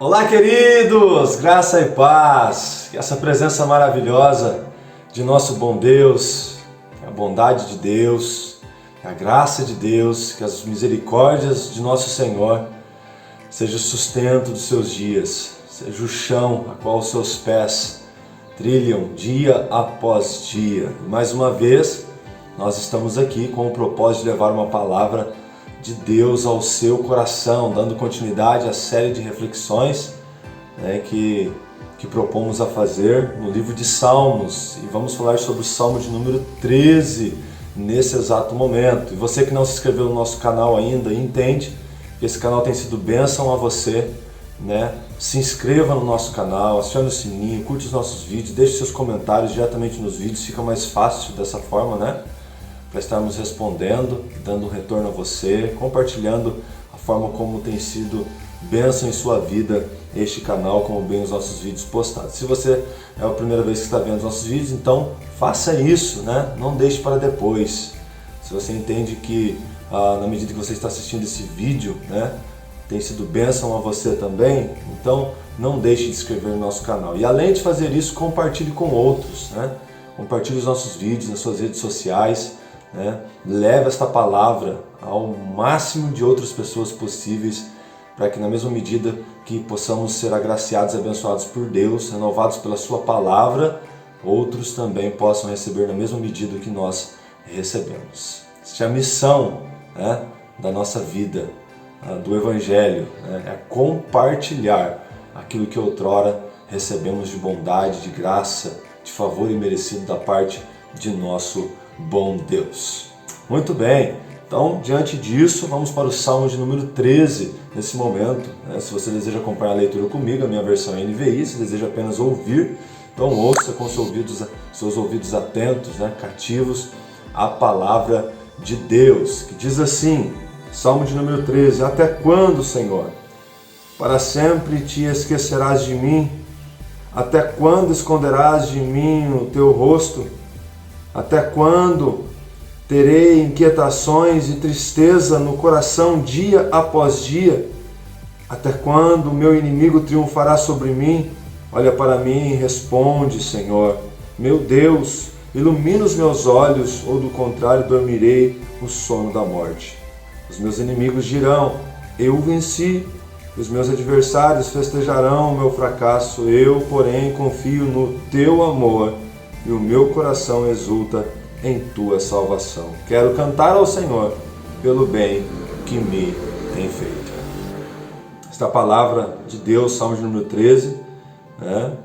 Olá, queridos! Graça e paz! Que essa presença maravilhosa de nosso bom Deus, a bondade de Deus, a graça de Deus, que as misericórdias de nosso Senhor seja o sustento dos seus dias, seja o chão a qual os seus pés trilham dia após dia. E mais uma vez, nós estamos aqui com o propósito de levar uma palavra de Deus ao seu coração, dando continuidade à série de reflexões que propomos a fazer no livro de Salmos. E vamos falar sobre o Salmo de número 13 nesse exato momento. E você que não se inscreveu no nosso canal ainda e entende que esse canal tem sido bênção a você, se inscreva no nosso canal, acione o sininho, curte os nossos vídeos, deixe seus comentários diretamente nos vídeos, fica mais fácil dessa forma, para estarmos respondendo, dando um retorno a você, compartilhando a forma como tem sido bênção em sua vida este canal, como bem os nossos vídeos postados. Se você é a primeira vez que está vendo os nossos vídeos, então faça isso, não deixe para depois. Se você entende que na medida que você está assistindo esse vídeo, tem sido bênção a você também, então não deixe de se inscrever no nosso canal. E além de fazer isso, compartilhe com outros, compartilhe os nossos vídeos nas suas redes sociais, leve esta palavra ao máximo de outras pessoas possíveis, para que na mesma medida que possamos ser agraciados e abençoados por Deus, renovados pela sua palavra, outros também possam receber na mesma medida que nós recebemos. Esta é a missão da nossa vida, do Evangelho, é compartilhar aquilo que outrora recebemos de bondade, de graça, de favor imerecido da parte de nosso bom Deus. Muito bem, então diante disso vamos para o Salmo de número 13 nesse momento. Se você deseja acompanhar a leitura comigo, a minha versão é NVI, se deseja apenas ouvir, então ouça com seus ouvidos atentos, cativos, a palavra de Deus, que diz assim, Salmo de número 13, até quando, Senhor? Para sempre te esquecerás de mim? Até quando esconderás de mim o teu rosto? Até quando terei inquietações e tristeza no coração dia após dia? Até quando o meu inimigo triunfará sobre mim? Olha para mim e responde, Senhor. Meu Deus, ilumina os meus olhos, ou do contrário dormirei o sono da morte. Os meus inimigos dirão, eu venci. Os meus adversários festejarão o meu fracasso. Eu, porém, confio no teu amor e o meu coração exulta em tua salvação. Quero cantar ao Senhor pelo bem que me tem feito. Esta palavra de Deus, Salmo de número 13,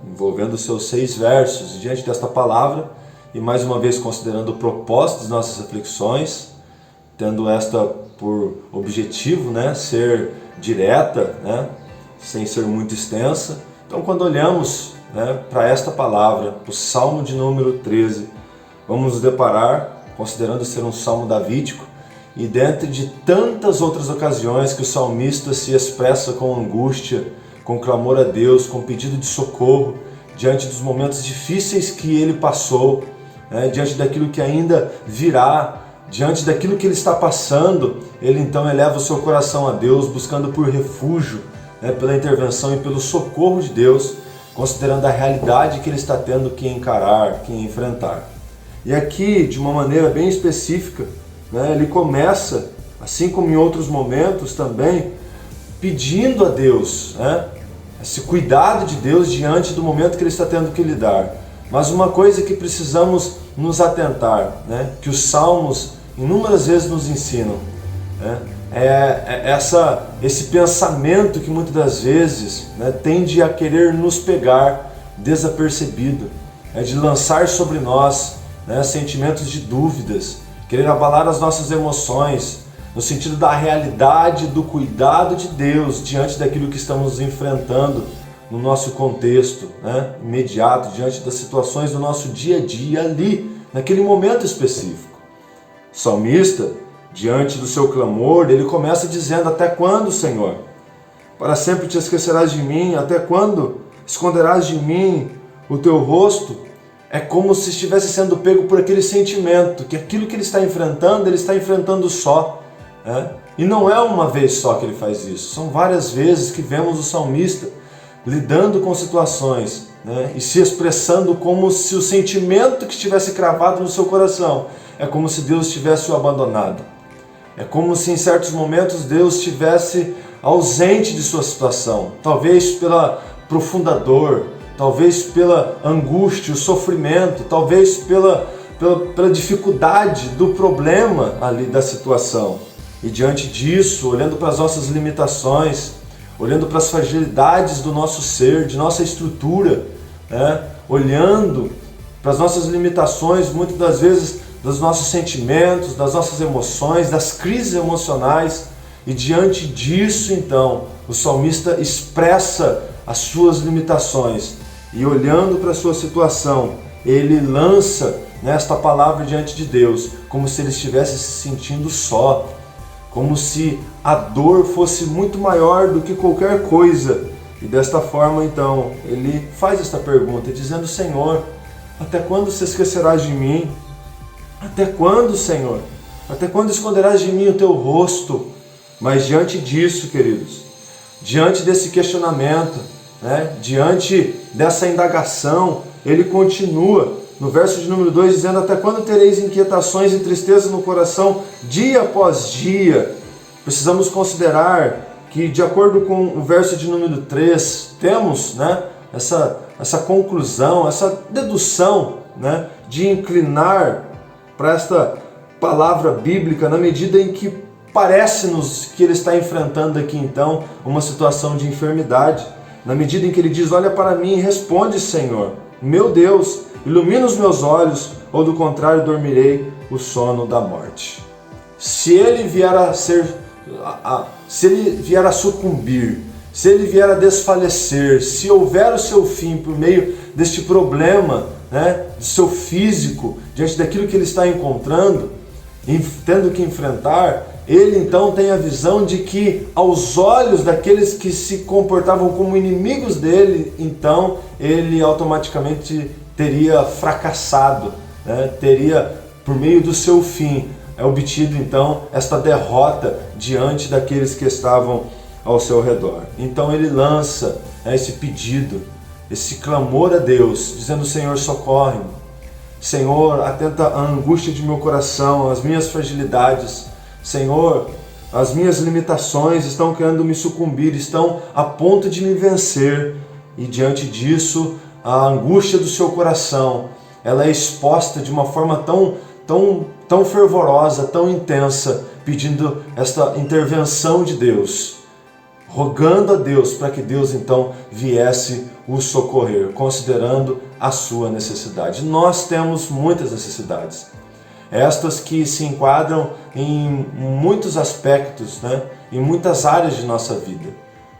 envolvendo os seus 6 versos. E diante desta palavra, e mais uma vez considerando o propósito das nossas reflexões, tendo esta por objetivo ser direta, sem ser muito extensa. Então, quando olhamos para esta palavra, o Salmo de número 13, vamos nos deparar, considerando ser um salmo davídico, e dentre de tantas outras ocasiões que o salmista se expressa com angústia, com clamor a Deus, com pedido de socorro, diante dos momentos difíceis que ele passou, diante daquilo que ainda virá, diante daquilo que ele está passando, ele então eleva o seu coração a Deus, buscando por refúgio, pela intervenção e pelo socorro de Deus, considerando a realidade que ele está tendo que encarar, que enfrentar. E aqui, de uma maneira bem específica, ele começa, assim como em outros momentos também, pedindo a Deus, esse cuidado de Deus diante do momento que ele está tendo que lidar. Mas uma coisa que precisamos nos atentar, que os salmos inúmeras vezes nos ensinam, esse pensamento que muitas das vezes tende a querer nos pegar desapercebido, de lançar sobre nós sentimentos de dúvidas, querer abalar as nossas emoções, no sentido da realidade do cuidado de Deus diante daquilo que estamos enfrentando no nosso contexto imediato, diante das situações do nosso dia a dia ali, naquele momento específico. O salmista, diante do seu clamor, ele começa dizendo, até quando, Senhor? Para sempre te esquecerás de mim? Até quando esconderás de mim o teu rosto? É como se estivesse sendo pego por aquele sentimento, que aquilo que ele está enfrentando só. E não é uma vez só que ele faz isso, são várias vezes que vemos o salmista lidando com situações, né, e se expressando como se o sentimento que estivesse cravado no seu coração é como se Deus tivesse o abandonado. É como se em certos momentos Deus estivesse ausente de sua situação, talvez pela profunda dor, talvez pela angústia, o sofrimento, talvez pela dificuldade do problema ali da situação. E diante disso, olhando para as nossas limitações, olhando para as fragilidades do nosso ser, de nossa estrutura, né? Olhando para as nossas limitações, muitas das vezes dos nossos sentimentos, das nossas emoções, das crises emocionais, e diante disso, então, o salmista expressa as suas limitações e olhando para a sua situação, ele lança esta palavra diante de Deus, como se ele estivesse se sentindo só, como se a dor fosse muito maior do que qualquer coisa. E desta forma, então, ele faz esta pergunta, dizendo: Senhor, até quando se esquecerás de mim? Até quando, Senhor? Até quando esconderás de mim o teu rosto? Mas diante disso, queridos, diante desse questionamento, né, diante dessa indagação, ele continua no verso de número 2, dizendo: até quando tereis inquietações e tristeza no coração, dia após dia? Precisamos considerar que, de acordo com o verso de número 3, temos, né, essa conclusão, essa dedução, né, de inclinar para esta palavra bíblica na medida em que parece-nos que ele está enfrentando aqui então uma situação de enfermidade. Na medida em que ele diz: olha para mim e responde, Senhor, meu Deus, ilumina os meus olhos, ou do contrário dormirei o sono da morte. Se ele vier a sucumbir, se ele vier a desfalecer, se houver o seu fim por meio deste problema, né, do seu físico, diante daquilo que ele está encontrando, tendo que enfrentar, ele então tem a visão de que, aos olhos daqueles que se comportavam como inimigos dele, então ele automaticamente teria fracassado, né? Teria, por meio do seu fim, obtido então esta derrota diante daqueles que estavam ao seu redor. Então ele lança, né, esse pedido, esse clamor a Deus, dizendo: Senhor, socorre-me. Senhor, atenta à angústia de meu coração, às minhas fragilidades. Senhor, as minhas limitações estão querendo me sucumbir, estão a ponto de me vencer. E diante disso, a angústia do seu coração, ela é exposta de uma forma tão fervorosa, tão intensa, pedindo esta intervenção de Deus, rogando a Deus para que Deus então viesse o socorrer, considerando a sua necessidade. Nós temos muitas necessidades, estas que se enquadram em muitos aspectos, né, em muitas áreas de nossa vida.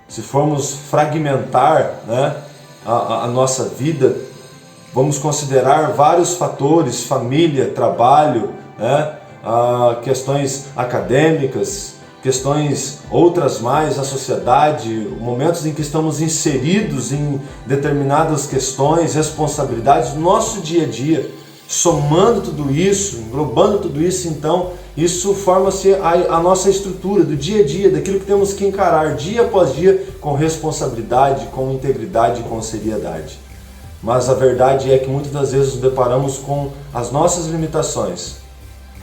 Se formos fragmentar, né, a nossa vida, vamos considerar vários fatores: família, trabalho, né, questões acadêmicas, questões outras mais, a sociedade, momentos em que estamos inseridos em determinadas questões, responsabilidades do nosso dia a dia. Somando tudo isso, englobando tudo isso, então, isso forma-se a nossa estrutura do dia a dia, daquilo que temos que encarar dia após dia com responsabilidade, com integridade e com seriedade. Mas a verdade é que muitas das vezes nos deparamos com as nossas limitações,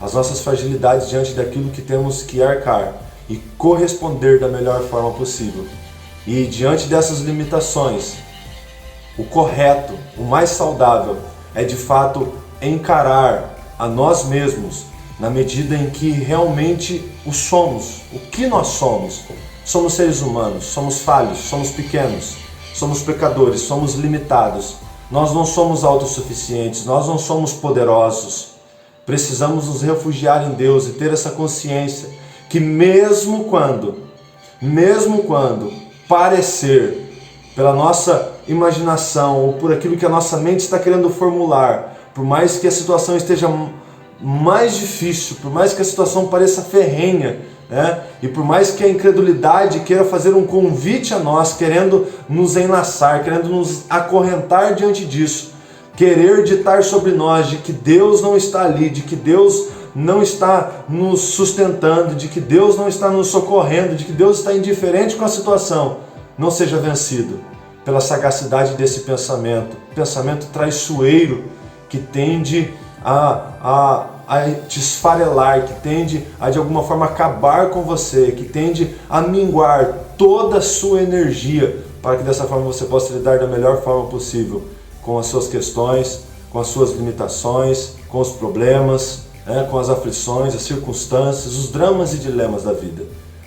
as nossas fragilidades diante daquilo que temos que arcar e corresponder da melhor forma possível. E diante dessas limitações, o correto, o mais saudável, é de fato encarar a nós mesmos na medida em que realmente o somos. O que nós somos? Somos seres humanos, somos falhos, somos pequenos, somos pecadores, somos limitados. Nós não somos autossuficientes, nós não somos poderosos. Precisamos nos refugiar em Deus e ter essa consciência que mesmo quando parecer, pela nossa imaginação ou por aquilo que a nossa mente está querendo formular, por mais que a situação esteja mais difícil, por mais que a situação pareça ferrenha, né? E por mais que a incredulidade queira fazer um convite a nós, querendo nos enlaçar, querendo nos acorrentar diante disso, querer ditar sobre nós de que Deus não está ali, de que Deus não está nos sustentando, de que Deus não está nos socorrendo, de que Deus está indiferente com a situação, não seja vencido. pela sagacidade desse pensamento. Pensamento traiçoeiro que tende a te esfarelar, que tende a de alguma forma acabar com você, que tende a minguar toda a sua energia, para que dessa forma você possa lidar da melhor forma possível com as suas questões, com as suas limitações, com os problemas, com as aflições, as circunstâncias, os dramas e dilemas da vida.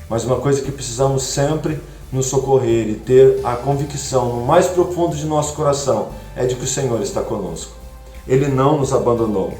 Mas uma coisa que precisamos sempre nos socorrer e ter a convicção no mais profundo de nosso coração é de que o Senhor está conosco. Ele não nos abandonou.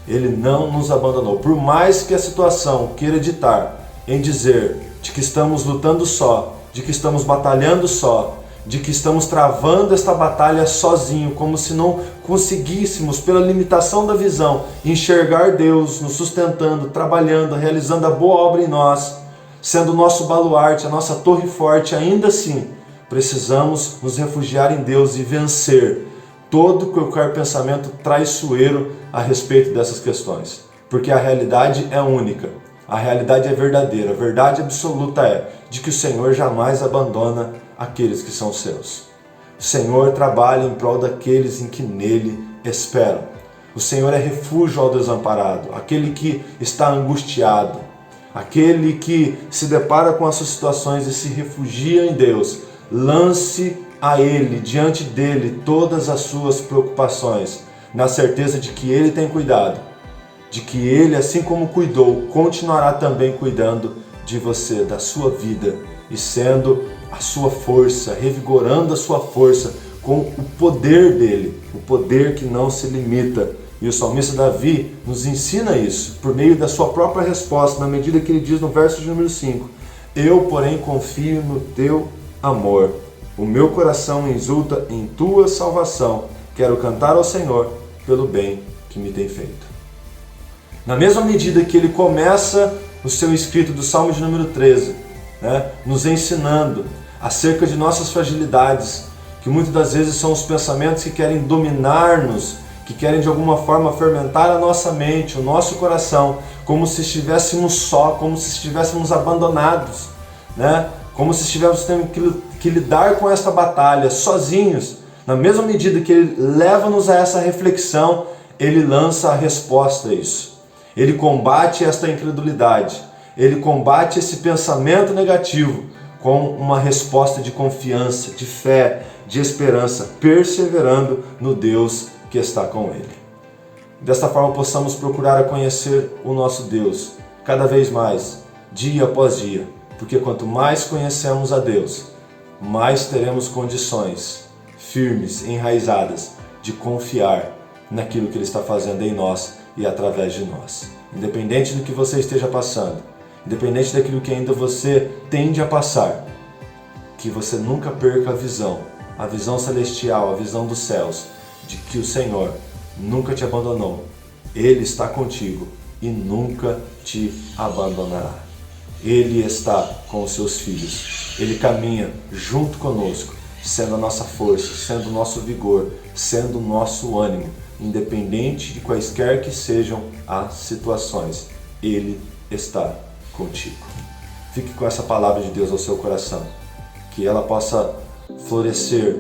Ele não nos abandonou. Por mais que a situação queira ditar em dizer de que estamos lutando só, de que estamos batalhando só, de que estamos travando esta batalha sozinho, como se não conseguíssemos, pela limitação da visão, enxergar Deus nos sustentando, trabalhando, realizando a boa obra em nós, sendo o nosso baluarte, a nossa torre forte, ainda assim, precisamos nos refugiar em Deus e vencer todo qualquer pensamento traiçoeiro a respeito dessas questões. Porque a realidade é única, a realidade é verdadeira, a verdade absoluta é de que o Senhor jamais abandona aqueles que são seus. O Senhor trabalha em prol daqueles em que nele esperam. O Senhor é refúgio ao desamparado, aquele que está angustiado, aquele que se depara com as suas situações e se refugia em Deus. Lance a Ele, diante dele, todas as suas preocupações, na certeza de que Ele tem cuidado, de que Ele, assim como cuidou, continuará também cuidando de você, da sua vida, e sendo a sua força, revigorando a sua força com o poder dele, o poder que não se limita. E o salmista Davi nos ensina isso, por meio da sua própria resposta, na medida que ele diz no verso de número 5, eu, porém, confio no teu amor. O meu coração exulta em tua salvação. Quero cantar ao Senhor pelo bem que me tem feito. Na mesma medida que ele começa o seu escrito do Salmo de número 13, nos ensinando acerca de nossas fragilidades, que muitas das vezes são os pensamentos que querem dominar-nos, que querem de alguma forma fermentar a nossa mente, o nosso coração, como se estivéssemos só, como se estivéssemos abandonados, como se estivéssemos tendo que lidar com esta batalha sozinhos. Na mesma medida que ele leva-nos a essa reflexão, ele lança a resposta a isso. Ele combate esta incredulidade, ele combate esse pensamento negativo com uma resposta de confiança, de fé, de esperança, perseverando no Deus que está com ele. Desta forma possamos procurar a conhecer o nosso Deus cada vez mais, dia após dia, porque quanto mais conhecemos a Deus, mais teremos condições firmes, enraizadas, de confiar naquilo que Ele está fazendo em nós e através de nós. Independente do que você esteja passando, independente daquilo que ainda você tende a passar, que você nunca perca a visão celestial, a visão dos céus, de que o Senhor nunca te abandonou. Ele está contigo e nunca te abandonará. Ele está com os seus filhos. Ele caminha junto conosco, sendo a nossa força, sendo o nosso vigor, sendo o nosso ânimo, independente de quaisquer que sejam as situações. Ele está contigo. Fique com essa palavra de Deus ao seu coração, que ela possa florescer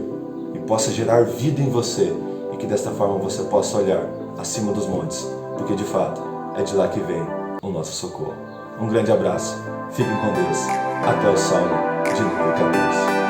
e possa gerar vida em você, e que desta forma você possa olhar acima dos montes, porque de fato é de lá que vem o nosso socorro. Um grande abraço, fiquem com Deus, até o Salmo de número 14.